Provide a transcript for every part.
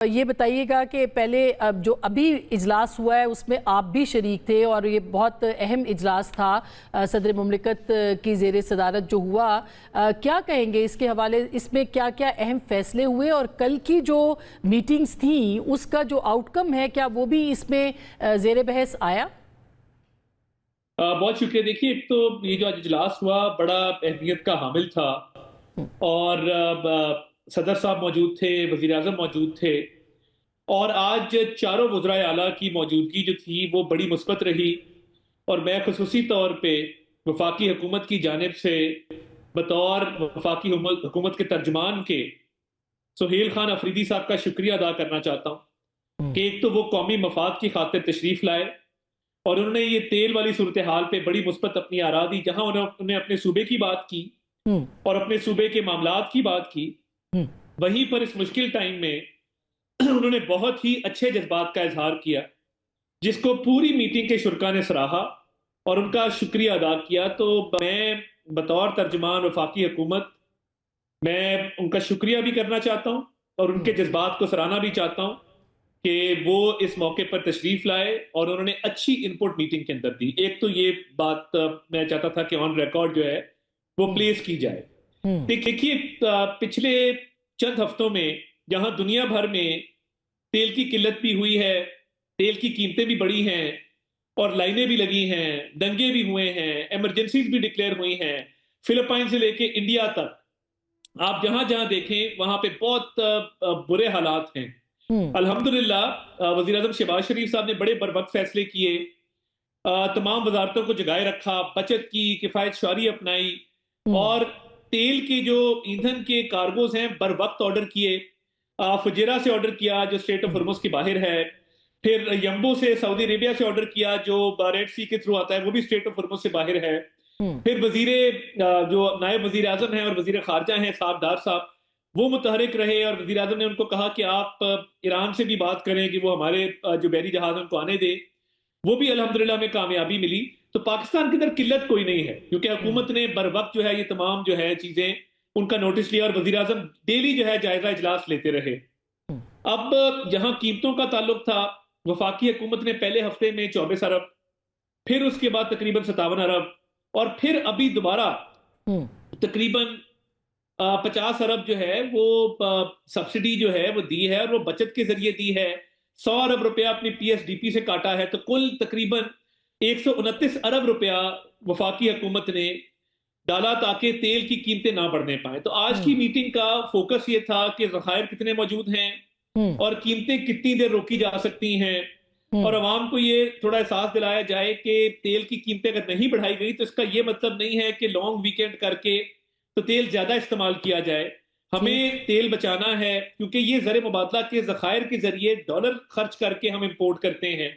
یہ بتائیے گا کہ پہلے جو ابھی اجلاس ہوا ہے اس میں آپ بھی شریک تھے اور یہ بہت اہم اجلاس تھا صدر مملکت کی زیر صدارت جو ہوا، کیا کہیں گے اس کے حوالے، اس میں کیا کیا اہم فیصلے ہوئے اور کل کی جو میٹنگز تھیں اس کا جو آؤٹ کم ہے کیا وہ بھی اس میں زیر بحث آیا؟ بہت شکریہ۔ دیکھیے، ایک تو یہ جو آج اجلاس ہوا بڑا اہمیت کا حامل تھا اور صدر صاحب موجود تھے، وزیر اعظم موجود تھے، اور آج چاروں وزرائے اعلیٰ کی موجودگی جو تھی وہ بڑی مثبت رہی۔ اور میں خصوصی طور پہ وفاقی حکومت کی جانب سے بطور وفاقی حکومت کے ترجمان کے سہیل خان افریدی صاحب کا شکریہ ادا کرنا چاہتا ہوں کہ ایک تو وہ قومی مفاد کی خاطر تشریف لائے اور انہوں نے یہ تیل والی صورتحال پہ بڑی مثبت اپنی آراء دی، جہاں انہوں نے اپنے صوبے کی بات کی اور اپنے صوبے کے معاملات کی بات کی، وہیں پر اس مشکل ٹائم میں انہوں نے بہت ہی اچھے جذبات کا اظہار کیا، جس کو پوری میٹنگ کے شرکاء نے سراہا اور ان کا شکریہ ادا کیا۔ تو میں بطور ترجمان وفاقی حکومت میں ان کا شکریہ بھی کرنا چاہتا ہوں اور ان کے جذبات کو سراہنا بھی چاہتا ہوں کہ وہ اس موقع پر تشریف لائے اور انہوں نے اچھی انپٹ میٹنگ کے اندر دی۔ ایک تو یہ بات میں چاہتا تھا کہ آن ریکارڈ جو ہے وہ پلیس کی جائے۔ دیکھیے، پچھلے چند ہفتوں میں جہاں دنیا بھر میں تیل کی قلت بھی ہوئی ہے، تیل کی قیمتیں بھی بڑی ہیں اور لائنیں بھی لگی ہیں، دنگے بھی ہوئے ہیں، ایمرجنسیز بھی ڈکلیئر ہوئی ہیں، فلپائن سے لے کے انڈیا تک آپ جہاں جہاں دیکھیں وہاں پہ بہت برے حالات ہیں۔ الحمدللہ وزیر اعظم شہباز شریف صاحب نے بڑے بروقت فیصلے کیے، تمام وزارتوں کو جگائے رکھا، بچت کی، کفایت شعاری اپنائی اور تیل کے جو ایندھن کے کارگوز ہیں بر وقت آرڈر کیے۔ فجیرہ سے آرڈر کیا جو اسٹریٹ آف ہرمز کے باہر ہے، پھر یمبو سے سعودی عربیہ سے آرڈر کیا جو ریڈ سی کے تھرو آتا ہے، وہ بھی اسٹریٹ آف ہرمز سے باہر ہے۔ پھر جو نائب وزیر اعظم ہیں اور وزیر خارجہ ہیں صاحب دار صاحب، وہ متحرک رہے اور وزیر اعظم نے ان کو کہا کہ آپ ایران سے بھی بات کریں کہ وہ ہمارے جو بحری جہاز ہیں ان کو آنے دیں۔ وہ بھی الحمدللہ میں کامیابی ملی۔ تو پاکستان کے اندر قلت کوئی نہیں ہے کیونکہ حکومت نے بر وقت جو ہے یہ تمام جو ہے چیزیں ان کا نوٹس لیا اور وزیر اعظم ڈیلی جو ہے جائزہ اجلاس لیتے رہے۔ اب جہاں قیمتوں کا تعلق تھا، وفاقی حکومت نے پہلے ہفتے میں 24 ارب، پھر اس کے بعد تقریباً 57 ارب اور پھر ابھی دوبارہ تقریباً 50 ارب جو ہے وہ سبسڈی جو ہے وہ دی ہے اور وہ بچت کے ذریعے دی ہے۔ 100 ارب روپیہ اپنی پی ایس ڈی پی سے کاٹا ہے، تو کل تقریباً 129 ارب روپیہ وفاقی حکومت نے ڈالا تاکہ تیل کی قیمتیں نہ بڑھنے پائیں۔ تو آج کی میٹنگ کا فوکس یہ تھا کہ ذخائر کتنے موجود ہیں اور قیمتیں کتنی دیر روکی جا سکتی ہیں، اور عوام کو یہ تھوڑا احساس دلایا جائے کہ تیل کی قیمتیں اگر نہیں بڑھائی گئی تو اس کا یہ مطلب نہیں ہے کہ لانگ ویکینڈ کر کے تو تیل زیادہ استعمال کیا جائے۔ ہمیں تیل بچانا ہے کیونکہ یہ زر مبادلہ کے ذخائر کے ذریعے ڈالر خرچ کر کے ہم امپورٹ کرتے ہیں،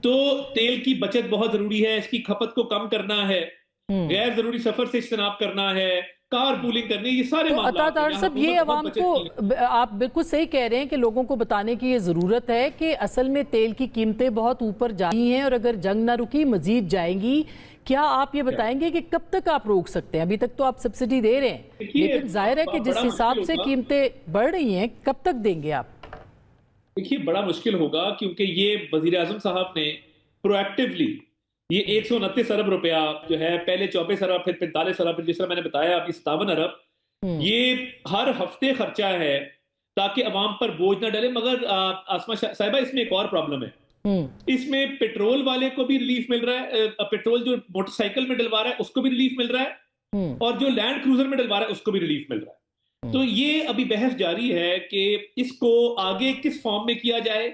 تو تیل کی بچت بہت ضروری ہے، اس کی کھپت کو کم کرنا ہے، غیر ضروری سفر سے اجتناب کرنا ہے، کار پولنگ کرنی، یہ سارے معاملات عطا صاحب یہ عوام کو آپ بالکل صحیح کہہ رہے ہیں کہ لوگوں کو بتانے کی یہ ضرورت ہے کہ اصل میں تیل کی قیمتیں بہت اوپر جاری ہیں اور اگر جنگ نہ رکی مزید جائیں گی۔ کیا آپ یہ بتائیں گے کہ کب تک آپ روک سکتے ہیں؟ ابھی تک تو آپ سبسڈی دے رہے ہیں لیکن ظاہر ہے کہ جس حساب سے قیمتیں بڑھ رہی ہیں کب تک دیں گے آپ؟ دیکھیے بڑا مشکل ہوگا کیونکہ یہ وزیر اعظم صاحب نے پرو ایکٹیولی یہ 129 ارب روپیہ جو ہے، پہلے 24 ارب پھر 45 ارب، جس طرح میں نے بتایا ابھی 57 ارب، یہ ہر ہفتے خرچہ ہے تاکہ عوام پر بوجھ نہ ڈلے۔ مگر آسما صاحبہ اس میں ایک اور پرابلم ہے، اس میں پیٹرول والے کو بھی ریلیف مل رہا ہے، پیٹرول جو موٹر سائیکل میں ڈلوا رہا ہے اس کو بھی ریلیف مل رہا ہے اور جو لینڈ کروزر میں ڈلوا رہا ہے اس کو بھی ریلیف مل رہا ہے۔ تو یہ ابھی بحث جاری ہے کہ اس کو آگے کس فارم میں کیا جائے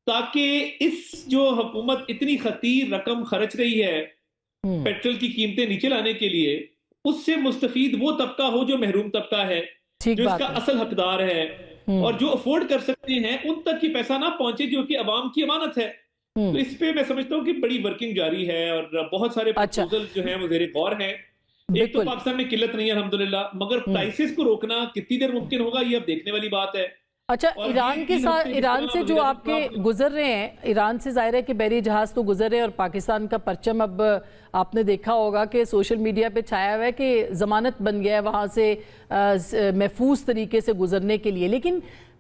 تاکہ اس جو حکومت اتنی خطیر رقم خرچ رہی ہے پیٹرول کی قیمتیں نیچے لانے کے لیے، اس سے مستفید وہ طبقہ ہو جو محروم طبقہ ہے، جو اس کا اصل حقدار ہے اور جو افورڈ کر سکتے ہیں، ان تک یہ پیسہ نہ پہنچے جو کہ عوام کی امانت ہے۔ تو اس پہ میں سمجھتا ہوں کہ بڑی ورکنگ جاری ہے اور بہت سارے پروپوزل جو ہیں وہ زیر غور ہیں۔ ایک تو پاکستان میں قلت نہیں ہے الحمدللہ، مگر پرائسز کو روکنا کتنی دیر ممکن ہوگا یہ اب دیکھنے والی بات ہے۔ اچھا، ایران سے جو آپ کے گزر رہے ہیں، ایران سے ظاہر ہے کہ بحری جہاز تو گزر رہے ہیں اور پاکستان کا پرچم اب آپ نے دیکھا ہوگا کہ سوشل میڈیا پہ چھایا ہوا ہے کہ ضمانت بن گیا ہے وہاں سے محفوظ طریقے سے گزرنے کے لیے، لیکن